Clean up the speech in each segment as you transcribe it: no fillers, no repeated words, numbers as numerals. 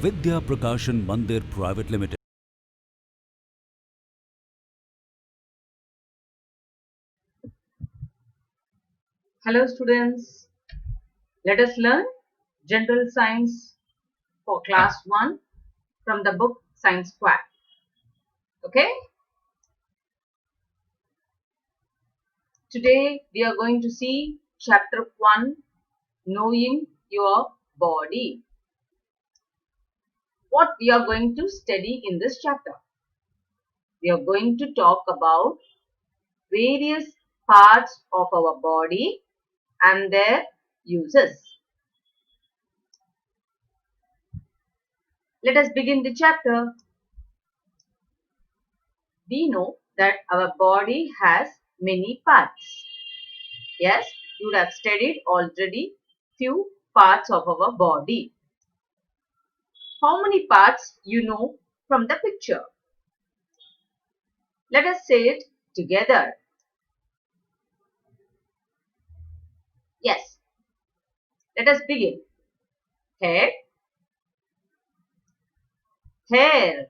Vidya Prakashan Mandir Private Limited. Hello students, let us learn General Science for class 1 from the book Science Squad. Okay, today we are going to see chapter 1, Knowing Your Body. What we are going to study in this chapter? We are going to talk about various parts of our body and their uses. Let us begin the chapter. We know that our body has many parts. Yes, you would have studied already few parts of our body. How many parts you know from the picture? Let us say it together. Yes, let us begin. Head, hair,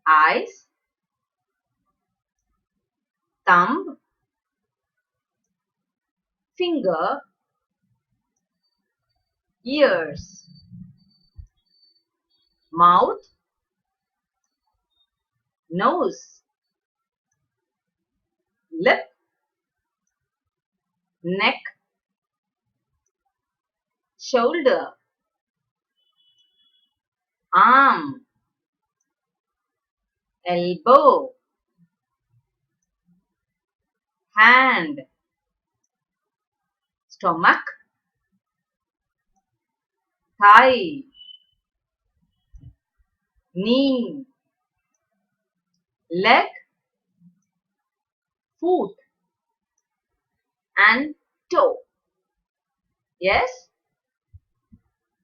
eyes, thumb, finger, ears, mouth, nose, lip, neck, shoulder, arm, elbow, hand, stomach, thigh, knee, leg, foot, and toe. Yes,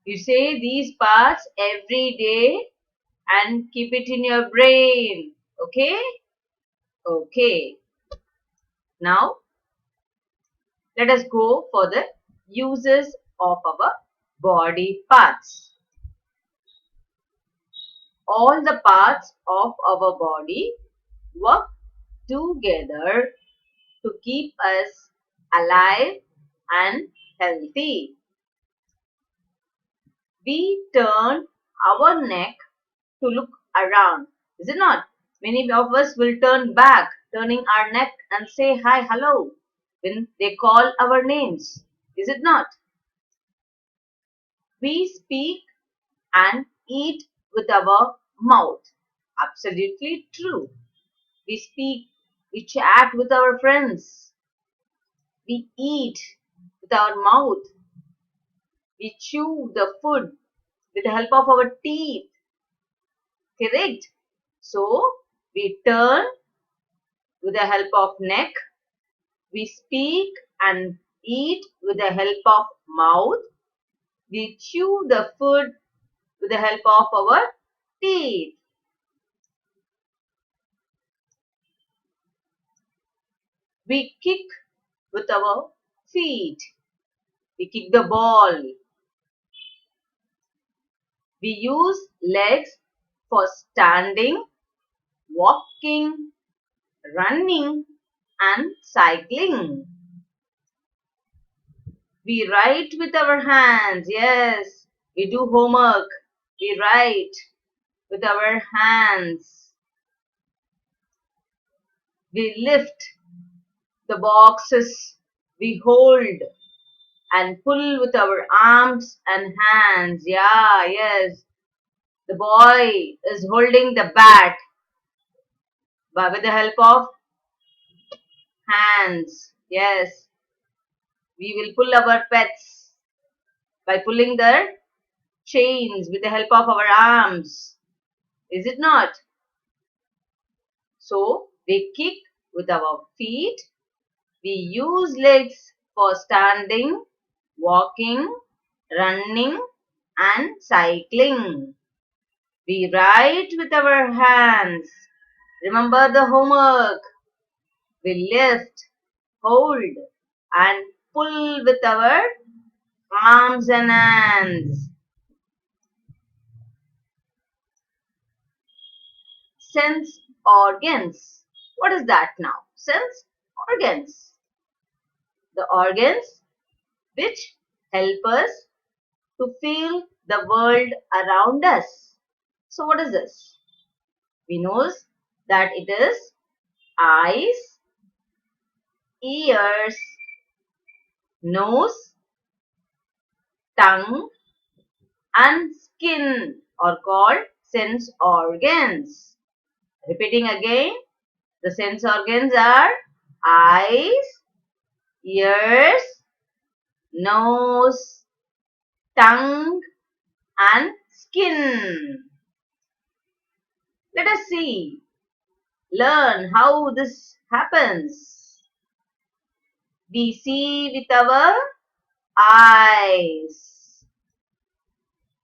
you say these parts every day and keep it in your brain. Okay? Okay. Now, let us go for the uses of our body parts. All the parts of our body work together to keep us alive and healthy. We turn our neck to look around. Is it not? Many of us will turn back, turning our neck and say hi, hello when they call our names. Is it not? We speak and eat with our mouth. Absolutely true. We speak, we chat with our friends. We eat with our mouth. We chew the food with the help of our teeth. Correct? So, we turn with the help of neck. We speak and eat with the help of mouth. We chew the food with the help of our teeth. We kick with our feet. We kick the ball. We use legs for standing, walking, running, and cycling. We write with our hands. Yes, we do homework. We write with our hands. We lift the boxes. We hold and pull with our arms and hands. Yeah, yes. The boy is holding the bat but with the help of hands. Yes. We will pull our pets by pulling their chains with the help of our arms. Is it not? So, we kick with our feet. We use legs for standing, walking, running, and cycling. We write with our hands. Remember the homework. We lift, hold, and pull with our arms and hands. sense organs. What is that now? Sense organs. The organs which help us to feel the world around us. So what is this? We know that it is eyes, ears, nose, tongue, and skin are called sense organs. Repeating again, the sense organs are eyes, ears, nose, tongue, and skin. Let us see, learn how this happens. We see with our eyes.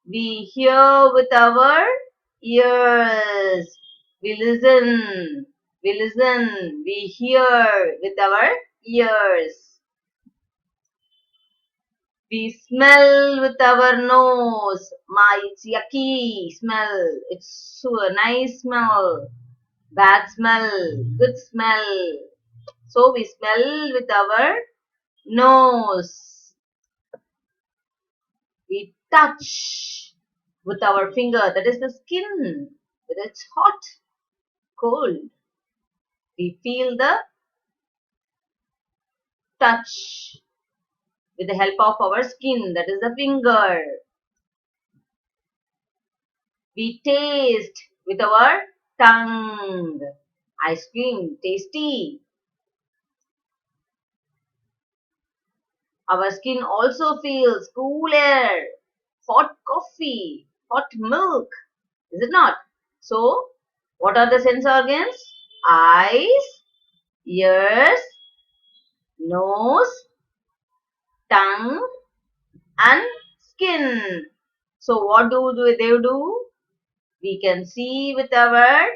We hear with our ears. We listen. We listen. We hear with our ears. We smell with our nose. It's yucky smell. It's so a nice smell. Bad smell. Good smell. So we smell with our nose. We touch with our finger. That is the skin. Whether it's hot, cold. We feel the touch with the help of our skin. That is the finger. We taste with our tongue. Ice cream, tasty. Our skin also feels cool air, hot coffee, hot milk. Is it not? So, what are the sense organs? Eyes, ears, nose, tongue, and skin. So, what they do? We can see with our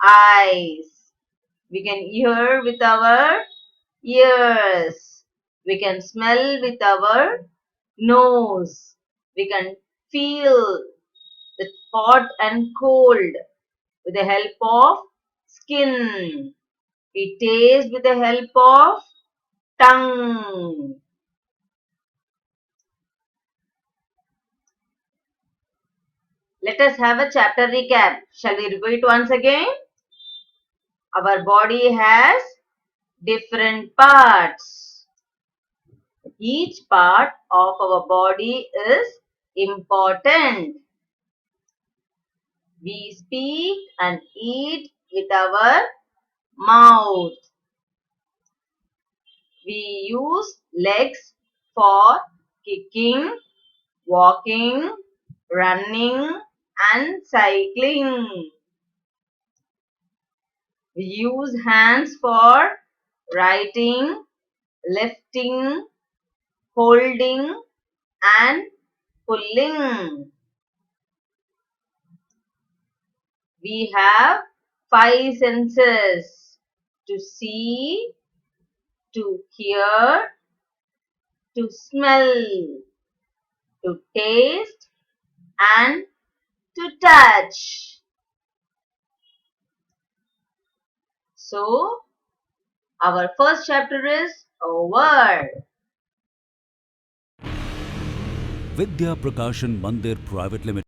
eyes. We can hear with our ears. We can smell with our nose. We can feel the hot and cold with the help of skin. We taste with the help of tongue. Let us have a chapter recap. Shall we repeat once again? Our body has different parts. Each part of our body is important. We speak and eat with our mouth. We use legs for kicking, walking, running, and cycling. We use hands for writing, lifting, holding, and pulling. We have five senses: to see, to hear, to smell, to taste, and to touch. So, our first chapter is over. Vidya Prakashan Mandir Private Limited.